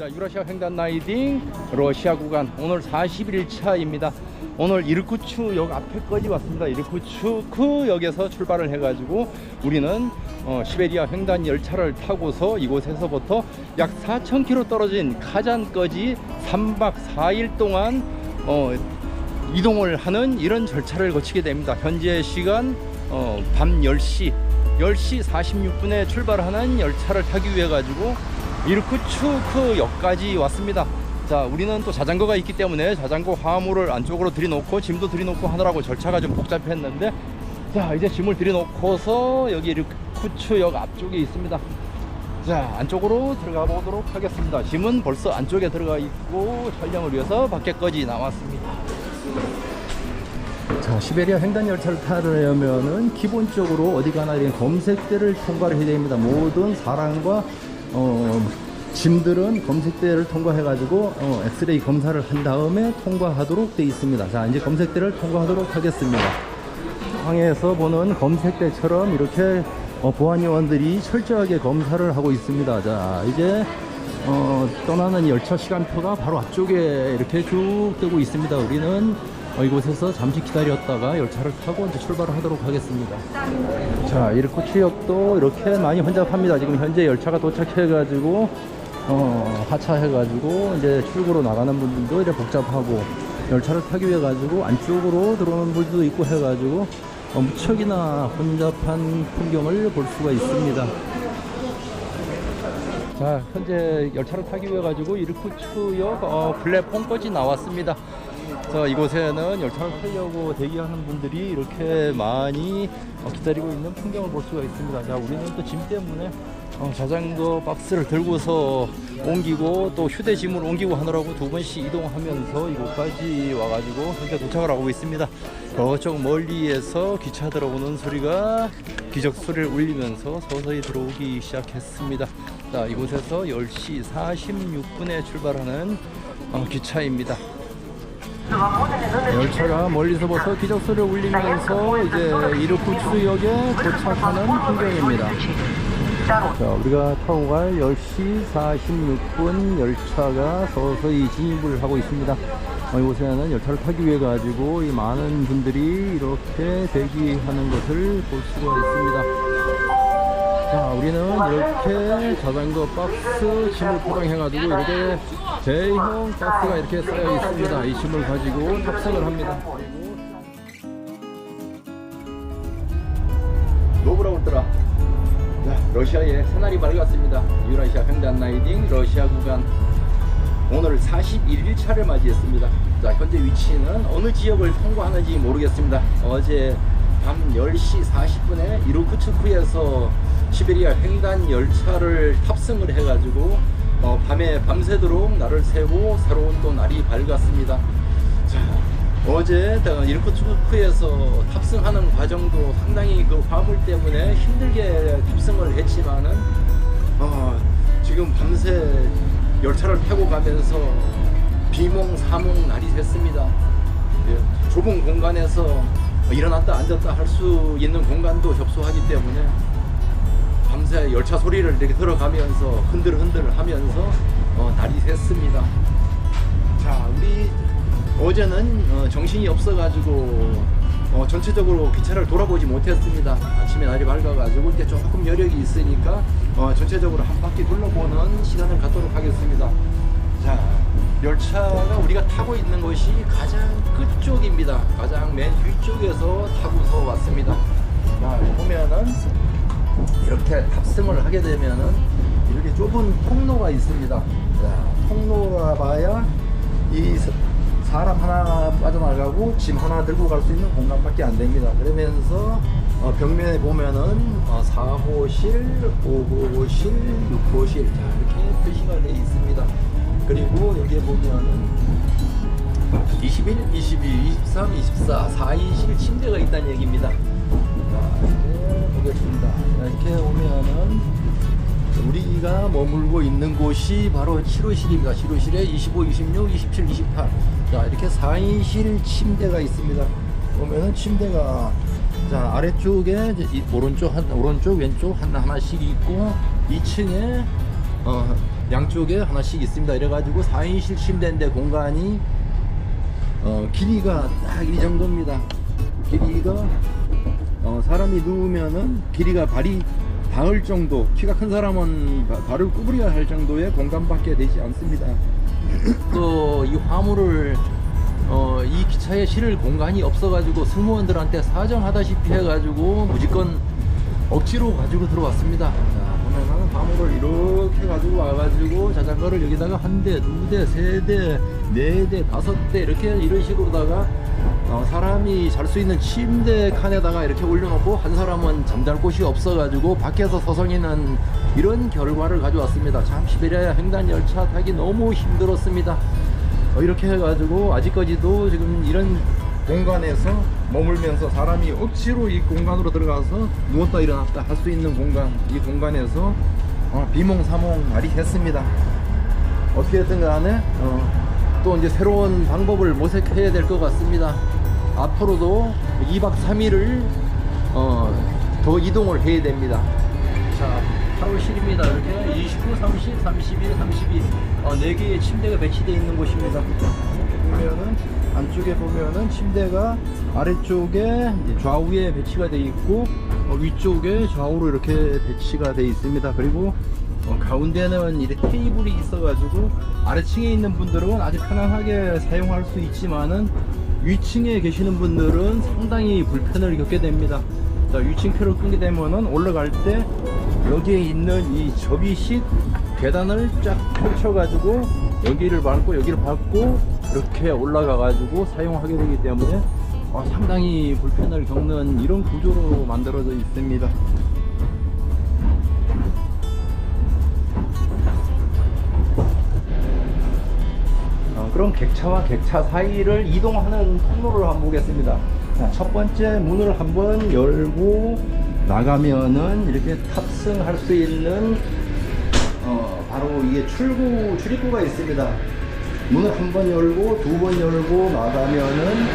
자, 유라시아 횡단 라이딩 러시아 구간 오늘 41차입니다. 오늘 이르쿠츠역 앞에까지 왔습니다. 이르쿠츠크역에서 출발을 해가지고 우리는 시베리아 횡단 열차를 타고서 이곳에서부터 약 4,000km 떨어진 카잔까지 3박 4일 동안 이동을 하는 이런 절차를 거치게 됩니다. 현재 시간 밤 10시 46분에 출발하는 열차를 타기 위해 가지고 이르쿠츠크역까지 왔습니다. 자, 우리는 또 자전거가 있기 때문에 자전거 화물을 안쪽으로 들여놓고 짐도 들여놓고 하느라고 절차가 좀 복잡했는데, 자, 이제 짐을 들여놓고서 여기 이르쿠츠역 앞쪽에 있습니다. 자, 안쪽으로 들어가 보도록 하겠습니다. 짐은 벌써 안쪽에 들어가 있고 촬영을 위해서 밖에까지 나왔습니다. 자, 시베리아 횡단 열차를 타려면은 기본적으로 어디 가나 이런 검색대를 통과를 해야 됩니다. 모든 사람과 짐들은 검색대를 통과해 가지고 엑스레이 검사를 한 다음에 통과하도록 되어 있습니다. 자, 이제 검색대를 통과하도록 하겠습니다. 항에서 보는 검색대처럼 이렇게 보안 요원들이 철저하게 검사를 하고 있습니다. 자, 이제 떠나는 열차 시간표가 바로 앞쪽에 이렇게 쭉 뜨고 있습니다. 우리는 이곳에서 잠시 기다렸다가 열차를 타고 이제 출발을 하도록 하겠습니다. 자, 이르쿠츠역도 이렇게 많이 혼잡합니다. 지금 현재 열차가 도착해가지고 하차해가지고 이제 출구로 나가는 분들도 이렇게 복잡하고, 열차를 타기 위해 가지고 안쪽으로 들어오는 분들도 있고 해가지고 무척이나 혼잡한 풍경을 볼 수가 있습니다. 자, 현재 열차를 타기 위해 가지고 이르쿠츠역 플랫폼까지 나왔습니다. 자, 이곳에는 열차를 타려고 대기하는 분들이 이렇게 많이 기다리고 있는 풍경을 볼 수가 있습니다. 자, 우리는 또 짐 때문에 자전거 박스를 들고서 옮기고 또 휴대짐을 옮기고 하느라고 두 번씩 이동하면서 이곳까지 와가지고 현재 도착을 하고 있습니다. 저쪽 멀리에서 기차 들어오는 소리가 기적 소리를 울리면서 서서히 들어오기 시작했습니다. 자, 이곳에서 10시 46분에 출발하는 기차입니다. 열차가 멀리서부터 기적 소리를 울리면서 이제 이르쿠츠역에 도착하는 풍경입니다. 자, 우리가 타고 갈 10시 46분 열차가 서서히 진입을 하고 있습니다. 이곳에는 열차를 타기 위해 가지고 이 많은 분들이 이렇게 대기하는 것을 볼 수가 있습니다. 자, 우리는 이렇게 자전거 박스 짐을 포장해 가지고 이렇게 대형 박스가 이렇게 쌓여 있습니다. 이 짐을 가지고 탑승을 합니다. 노브라고 있더라. 자, 러시아의 새날이 밝았습니다. 유라시아 횡단 라이딩 러시아 구간 오늘 41일차를 맞이했습니다. 자, 현재 위치는 어느 지역을 통과하는지 모르겠습니다. 어제 밤 10시 40분에 이르쿠츠크에서 시베리아 횡단 열차를 탑승을 해가지고 밤새도록 날을 새고 새로운 또 날이 밝았습니다. 자, 어제 이르쿠츠크에서 탑승하는 과정도 상당히 그 화물 때문에 힘들게 탑승을 했지만은 지금 밤새 열차를 타고 가면서 비몽사몽 날이 샜습니다. 예, 좁은 공간에서 일어났다 앉았다 할 수 있는 공간도 협소하기 때문에 밤새 열차 소리를 이렇게 들어가면서 흔들흔들 하면서 날이 샜습니다. 자, 우리 어제는 정신이 없어가지고 전체적으로 기차를 돌아보지 못했습니다. 아침에 날이 밝아가지고 이제 조금 여력이 있으니까 전체적으로 한 바퀴 둘러보는 시간을 갖도록 하겠습니다. 자, 열차가 우리가 타고 있는 곳이 가장 끝쪽입니다. 가장 맨 뒤쪽에서 타고서 왔습니다. 자, 보면은 이렇게 탑승을 하게 되면은 이렇게 좁은 통로가 있습니다. 자, 통로라 봐야 이 사람 하나 빠져나가고 짐 하나 들고 갈 수 있는 공간밖에 안 됩니다. 그러면서 벽면에 보면은 4호실, 5호실, 6호실 자, 이렇게 표시가 되어 있습니다. 그리고 여기에 보면은 21, 22, 23, 24 4인실 침대가 있다는 얘기입니다. 자, 이렇게 보겠습니다. 이렇게 오면은 우리가 머물고 있는 곳이 바로 7호실입니다. 7호실에 25, 26, 27, 28 자, 이렇게 4인실 침대가 있습니다. 보면은 침대가 자, 아래쪽에 오른쪽 왼쪽 하나씩 있고 2층에 양쪽에 하나씩 있습니다. 이래가지고 4인실 침대인데 공간이 길이가 딱 이 정도입니다. 길이가 사람이 누우면은 길이가 발이 닿을 정도, 키가 큰 사람은 발을 구부려야 할 정도의 공간밖에 되지 않습니다. 또 이 화물을 이 기차에 실을 공간이 없어가지고 승무원들한테 사정하다시피 해가지고 무조건 억지로 가지고 들어왔습니다. 자, 보면은 화물을 이렇게 가지고 와가지고 자전거를 여기다가 한 대, 두 대, 세 대, 네 대, 다섯 대 이렇게 이런 식으로다가 사람이 잘 수 있는 침대 칸에다가 이렇게 올려놓고 한 사람은 잠잘 곳이 없어가지고 밖에서 서성이는 이런 결과를 가져왔습니다. 참 시베리아 횡단 열차 타기 너무 힘들었습니다. 이렇게 해가지고 아직까지도 지금 이런 공간에서 머물면서 사람이 억지로 이 공간으로 들어가서 누웠다 일어났다 할 수 있는 공간, 이 공간에서 비몽사몽 말이 했습니다. 어떻게든 간에 또 이제 새로운 방법을 모색해야 될 것 같습니다. 앞으로도 2박 3일을 더 이동을 해야 됩니다. 자, 8월실입니다. 이렇게 29, 30, 31, 32 4개의 침대가 배치되어 있는 곳입니다. 보면은 안쪽에 보면은 침대가 아래쪽에 좌우에 배치가 되어 있고 위쪽에 좌우로 이렇게 배치가 되어 있습니다. 그리고 가운데는 이렇게 테이블이 있어가지고 아래층에 있는 분들은 아주 편안하게 사용할 수 있지만은 위층에 계시는 분들은 상당히 불편을 겪게 됩니다. 자, 위층표를 끊게 되면은 올라갈 때 여기에 있는 이 접이식 계단을 쫙 펼쳐가지고 여기를 밟고 여기를 밟고 이렇게 올라가 가지고 사용하게 되기 때문에 상당히 불편을 겪는 이런 구조로 만들어져 있습니다. 그럼 객차와 객차 사이를 이동하는 통로를 한번 보겠습니다. 자, 첫 번째 문을 한번 열고 나가면은 이렇게 탑승할 수 있는 바로 이게 출입구가 있습니다. 문을 한 번 열고 두 번 열고 나가면은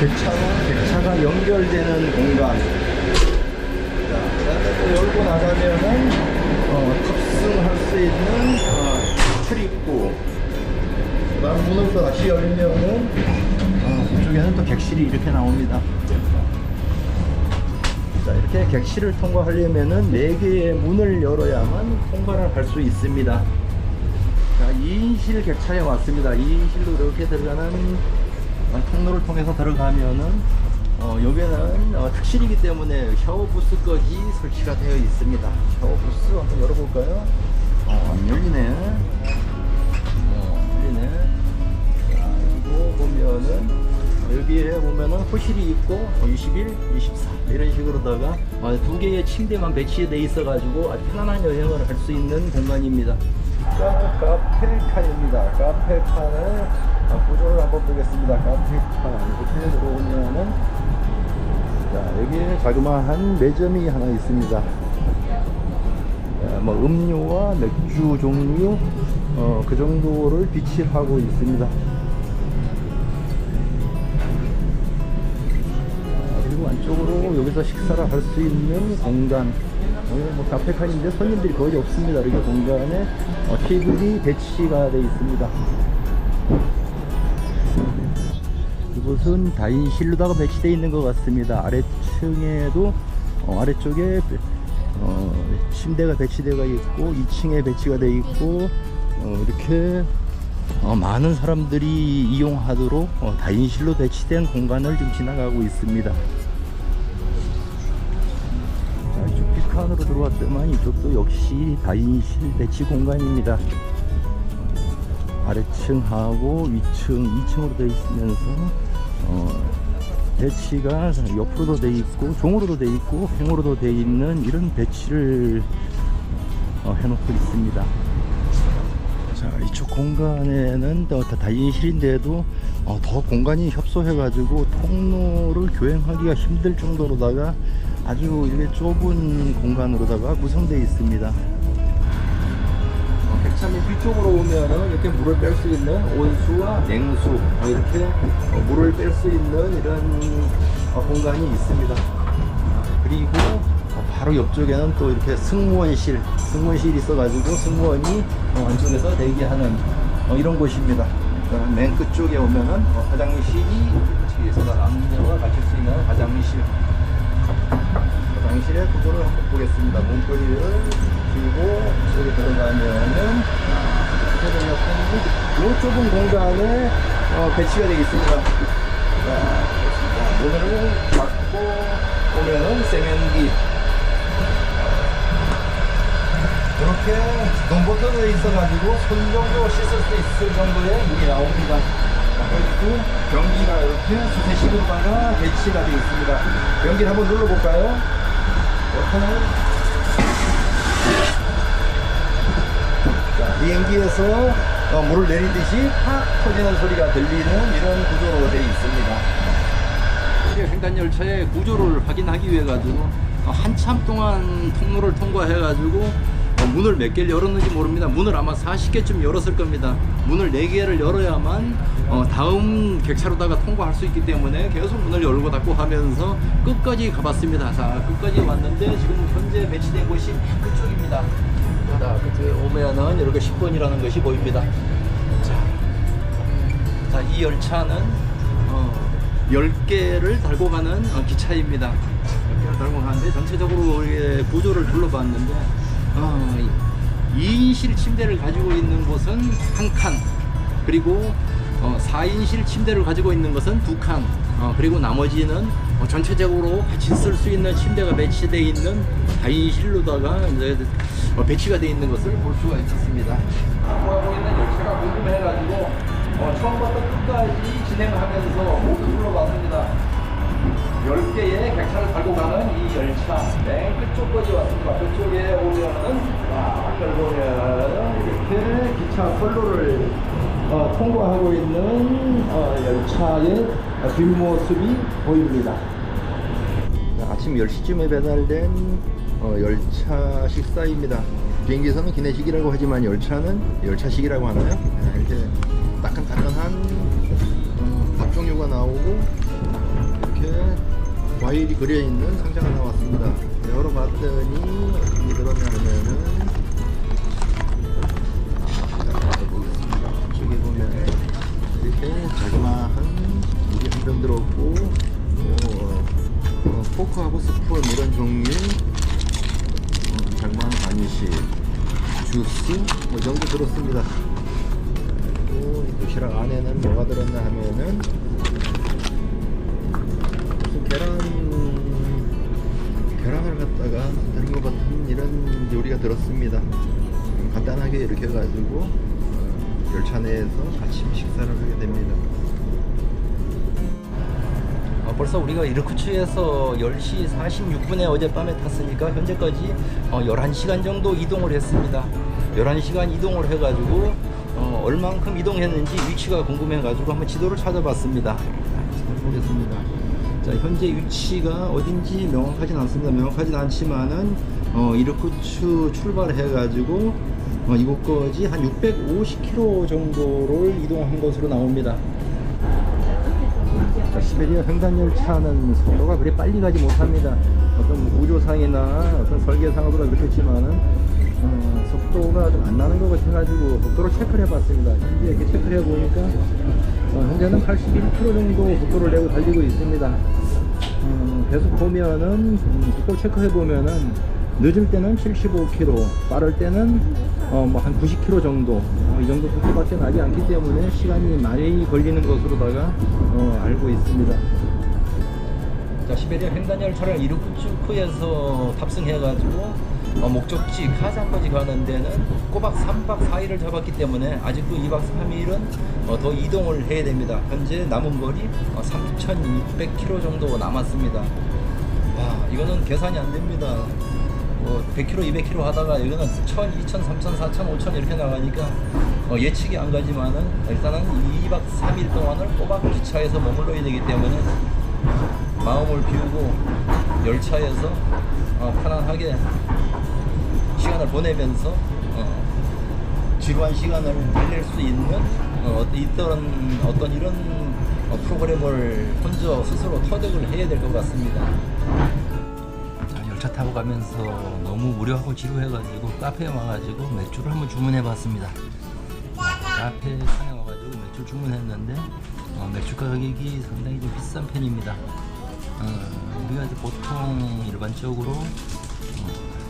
객차와 객차가 연결되는 공간. 자, 그다음에 또 열고 나가면은 탑승할 수 있는 출입구. 그다음 문을 또 다시 열면은 이쪽에는 또 객실이 이렇게 나옵니다. 자, 이렇게 객실을 통과하려면은 4개의 문을 열어야만 통과를 할 수 있습니다. 자, 2인실 객차에 왔습니다. 2인실로 이렇게 들어가는 통로를 통해서 들어가면은 여기는 특실이기 때문에 샤워 부스까지 설치가 되어 있습니다. 샤워 부스 한번 열어볼까요? 안 열리네. 자, 그리고 보면은 여기에 보면은 호실이 있고 21, 24 이런 식으로다가 2개의 침대만 배치되어 있어 가지고 아주 편안한 여행을 할 수 있는 공간입니다. 카페칸입니다. 카페칸을 구조를 한번 보겠습니다. 카페칸 이렇게 들어오면은 자, 여기에 자그마한 매점이 하나 있습니다. 뭐 음료와 맥주 종류 그 정도를 비치하고 있습니다. 그리고 안쪽으로 여기서 식사를 할 수 있는 공간. 뭐 카페칸인데 손님들이 거의 없습니다. 이렇게 공간에 테이블이 배치가 되어 있습니다. 이곳은 다인실로다가 배치되어 있는 것 같습니다. 아래층에도 아래쪽에 침대가 배치되어 있고 2층에 배치가 되어 있고 이렇게 많은 사람들이 이용하도록 다인실로 배치된 공간을 지금 지나가고 있습니다. 자, 이쪽 B칸으로 들어왔더만 이쪽도 역시 다인실 배치 공간입니다. 아래층하고 위층 2층으로 되어 있으면서 배치가 옆으로도 되어 있고 종으로도 되어 있고 횡으로도 되어 있는 이런 배치를 해놓고 있습니다. 자, 이쪽 공간에는 다인실인데도 더 공간이 협소해 가지고 통로를 교행하기가 힘들 정도로다가 아주 이렇게 좁은 공간으로다가 구성되어 있습니다. 객차는 뒤쪽으로 오면은 이렇게 물을 뺄 수 있는 온수와 냉수 이렇게 물을 뺄 수 있는 이런 공간이 있습니다. 그리고 바로 옆쪽에는 또 이렇게 승무원실이 있어가지고 승무원이 안쪽에서 대기하는 이런 곳입니다. 맨 끝쪽에 오면은 화장실이 여기서 남녀가 가실 수 있는 화장실의 구조를 한번 보겠습니다. 문고리를 들고 속에 들어가면은 이 좁은 공간에 배치가 되겠습니다. 문을 닫고 오면은 세면기, 이렇게 자동 버튼이 있어가지고 손 정도 씻을 수 있을 정도의 물이 나옵니다. 그리고 변기가 이렇게 수세식으로다가 배치가 되어 있습니다. 변기를 한번 눌러볼까요? 자, 비행기에서 물을 내리듯이 팍 터지는 소리가 들리는 이런 구조로 되어 있습니다. 횡단열차의 구조를 확인하기 위해 가지고 한참 동안 통로를 통과해 가지고 문을 몇 개를 열었는지 모릅니다. 문을 아마 40개쯤 열었을 겁니다. 문을 4개를 열어야만 다음 객차로다가 통과할 수 있기 때문에 계속 문을 열고 닫고 하면서 끝까지 가봤습니다. 자, 끝까지 왔는데 지금 현재 배치된 곳이 그쪽입니다. 자, 그쪽에 오면은 이렇게 10번이라는 것이 보입니다. 자, 이 열차는 10개를 달고 가는 기차입니다. 10개를 달고 가는데 전체적으로 구조를 둘러봤는데 2인실 침대를 가지고 있는 곳은 1칸, 그리고 4인실 침대를 가지고 있는 것은 2칸, 그리고 나머지는 전체적으로 같이 쓸 수 있는 침대가 배치되어 있는 4인실로다가 이제 배치가 되어 있는 것을 볼 수가 있었습니다. 하고 있는 열차가 궁금해가지고 처음부터 끝까지 진행하면서 모두 둘러봤습니다. 10개의 객차를 달고 가는 이 열차 맨 끝쪽까지 왔습니다. 그쪽에 오면은 앞을 보면 이렇게 기차 선로를 통과하고 있는 열차의 뒷모습이 보입니다. 아침 10시쯤에 배달된 열차 식사입니다. 비행기에서는 기내식이라고 하지만 열차는 열차식이라고 하나요? 이렇게 따끈따끈한 밥 종류가 나오고 이렇게 과일이 그려있는 상자가 나왔습니다. 열어봤더니 어떤 게 들었냐 하면은 보겠습니다. 저기 보면 이렇게 자그마한 물이 한 병 들었고 포크하고 스푼 이런 종류 자그마한 간식, 주스 이 정도 들었습니다. 그리고 이 도시락 안에는 뭐가 들었나 하면은 계란을 갖다가 다른 것 같은 이런 요리가 들었습니다. 간단하게 이렇게 해가지고 열차 내에서 아침 식사를 하게 됩니다. 벌써 우리가 이르쿠츠에서 10시 46분에 어젯밤에 탔으니까 현재까지 11시간 정도 이동을 했습니다. 11시간 이동을 해가지고 얼만큼 이동했는지 위치가 궁금해가지고 한번 지도를 찾아봤습니다. 보겠습니다. 자, 현재 위치가 어딘지 명확하진 않습니다. 명확하진 않지만은 이르쿠츠 출발해가지고 이곳까지 한 650km 정도를 이동한 것으로 나옵니다. 자, 시베리아 횡단열차는 속도가 그리 빨리 가지 못합니다. 어떤 구조상이나 어떤 설계상으로 그렇겠지만은 속도가 좀 안 나는 것 같아가지고 속도를 체크를 해봤습니다. 현재 이렇게 체크를 해보니까 현재는 81km 정도 속도를 내고 달리고 있습니다. 계속 보면은 속도 체크해 보면은 늦을 때는 75km, 빠를 때는 한 90km 정도, 이 정도 속도밖에 나지 않기 때문에 시간이 많이 걸리는 것으로다가 알고 있습니다. 자, 시베리아 횡단열차를 이르쿠츠크에서 탑승해가지고 목적지 카잔까지 가는 데는 꼬박 3박 4일을 잡았기 때문에 아직도 2박 3일은 더 이동을 해야 됩니다. 현재 남은 거리 3,600km 정도 남았습니다. 와, 이거는 계산이 안 됩니다. 100km, 200km 하다가 이거는 1,000, 2,000, 3,000, 4,000, 5,000 이렇게 나가니까 예측이 안 가지만은 일단은 2박 3일 동안을 꼬박 기차에서 머물러야 되기 때문에 마음을 비우고 열차에서 편안하게 시간을 보내면서 지루한 시간을 보낼 수 있는 어떤 이런 프로그램을 혼자 스스로 터득을 해야 될 것 같습니다. 열차 타고 가면서 너무 무료하고 지루해가지고 카페에 와가지고 맥주를 한번 주문해봤습니다. 카페에 와가지고 맥주 주문했는데 맥주 가격이 상당히 좀 비싼 편입니다. 우리가 이제 보통 일반적으로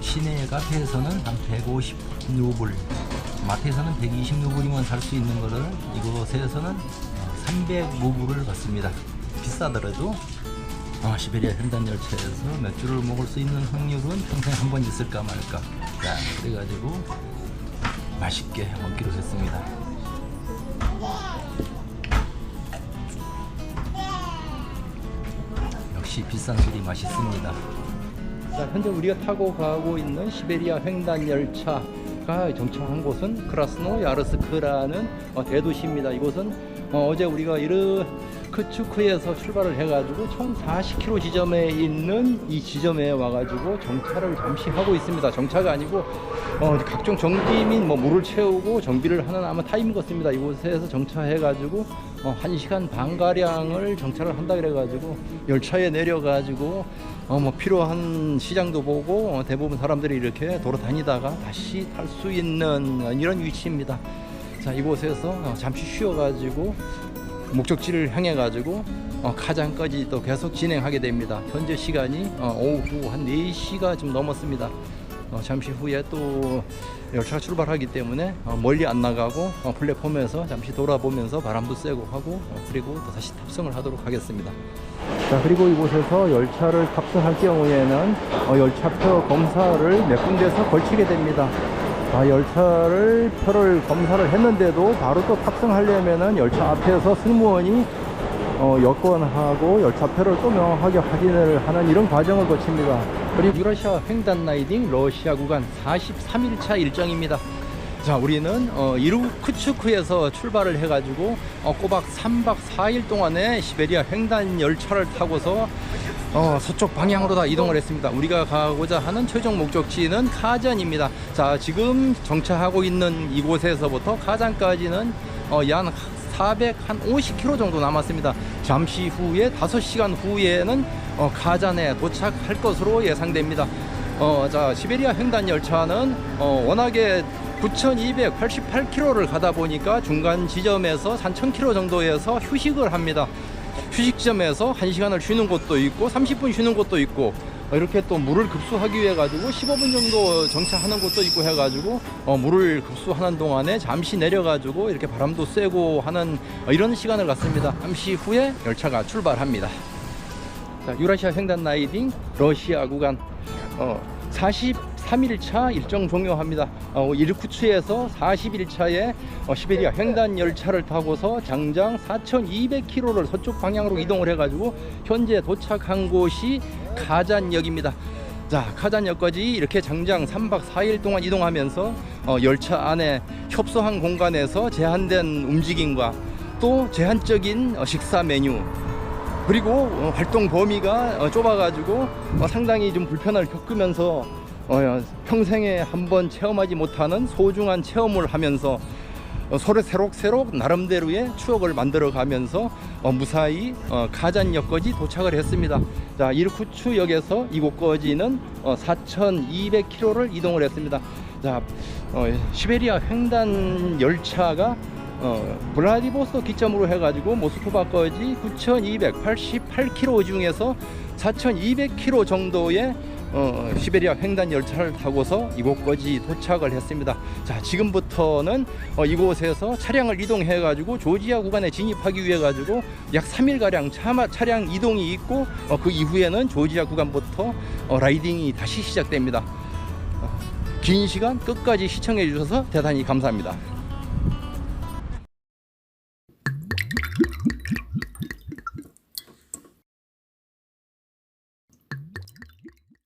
시내 카페에서는 한 150루블, 마트에서는 120루블이면 살 수 있는 거를 이곳에서는 300루블을 받습니다. 비싸더라도 시베리아 횡단 열차에서 맥주를 먹을 수 있는 확률은 평생 한 번 있을까 말까. 자, 그래가지고 맛있게 먹기로 했습니다. 역시 비싼 술이 맛있습니다. 자, 현재 우리가 타고 가고 있는 시베리아 횡단 열차가 정차한 곳은 크라스노야르스크라는 대도시입니다. 이곳은 어제 우리가 이르크츠크에서 출발을 해가지고 총 40km 지점에 있는 이 지점에 와가지고 정차를 잠시 하고 있습니다. 정차가 아니고 각종 정비 및 물을 채우고 정비를 하는 아마 타임인 것 같습니다. 이곳에서 정차해가지고 1시간 반 가량을 정차를 한다 그래가지고 열차에 내려가지고 필요한 시장도 보고 대부분 사람들이 이렇게 돌아다니다가 다시 탈 수 있는 이런 위치입니다. 자, 이곳에서 잠시 쉬어가지고 목적지를 향해 가지고 카잔까지 또 계속 진행하게 됩니다. 현재 시간이 오후 한 4시가 좀 넘었습니다. 잠시 후에 또 열차가 출발하기 때문에 멀리 안 나가고 플랫폼에서 잠시 돌아보면서 바람도 쐬고 하고 그리고 또 다시 탑승을 하도록 하겠습니다. 자, 그리고 이곳에서 열차를 탑승할 경우에는 열차표 검사를 몇 군데에서 걸치게 됩니다. 표를 검사를 했는데도 바로 또 탑승하려면은 열차 앞에서 승무원이 여권하고 열차표를 또 명확하게 확인을 하는 이런 과정을 거칩니다. 그리고 유라시아 횡단 라이딩 러시아 구간 43일차 일정입니다. 자, 우리는 이르크츠크에서 출발을 해가지고 꼬박 3박 4일 동안의 시베리아 횡단 열차를 타고서 서쪽 방향으로 다 이동을 했습니다. 우리가 가고자 하는 최종 목적지는 카잔입니다. 자, 지금 정차하고 있는 이곳에서부터 카잔까지는 약 450km 정도 남았습니다. 잠시 후에 5시간 후에는 카잔에 도착할 것으로 예상됩니다. 자, 시베리아 횡단 열차는 워낙에 9,288km를 가다 보니까 중간 지점에서 3,000km 정도에서 휴식을 합니다. 휴식 지점에서 1시간을 쉬는 곳도 있고 30분 쉬는 곳도 있고 이렇게 또 물을 급수하기 위해 가지고 15분 정도 정차하는 곳도 있고 해가지고 물을 급수하는 동안에 잠시 내려가지고 이렇게 바람도 쐬고 하는 이런 시간을 갖습니다. 잠시 후에 열차가 출발합니다. 자, 유라시아 횡단 라이딩 러시아 구간 43일차 일정 종료합니다. 이르쿠츠에서 41차에 시베리아 횡단 열차를 타고서 장장 4,200km를 서쪽 방향으로 이동을 해가지고 현재 도착한 곳이 카잔역입니다. 자, 카잔역까지 이렇게 장장 3박 4일 동안 이동하면서 열차 안에 협소한 공간에서 제한된 움직임과 또 제한적인 식사 메뉴 그리고 활동 범위가 좁아가지고 상당히 좀 불편을 겪으면서 평생에 한번 체험하지 못하는 소중한 체험을 하면서 서로 새록새록 나름대로의 추억을 만들어 가면서 무사히 카잔역까지 도착을 했습니다. 자, 이르쿠츠역에서 이곳까지는 4,200km를 이동을 했습니다. 자, 시베리아 횡단 열차가 블라디보스토크 기점으로 해가지고 모스크바까지 9,288km 중에서 4,200km 정도의 시베리아 횡단 열차를 타고서 이곳까지 도착을 했습니다. 자, 지금부터는 이곳에서 차량을 이동해 가지고 조지아 구간에 진입하기 위해 가지고 약 3일 가량 차량 이동이 있고 그 이후에는 조지아 구간부터 라이딩이 다시 시작됩니다. 긴 시간 끝까지 시청해 주셔서 대단히 감사합니다.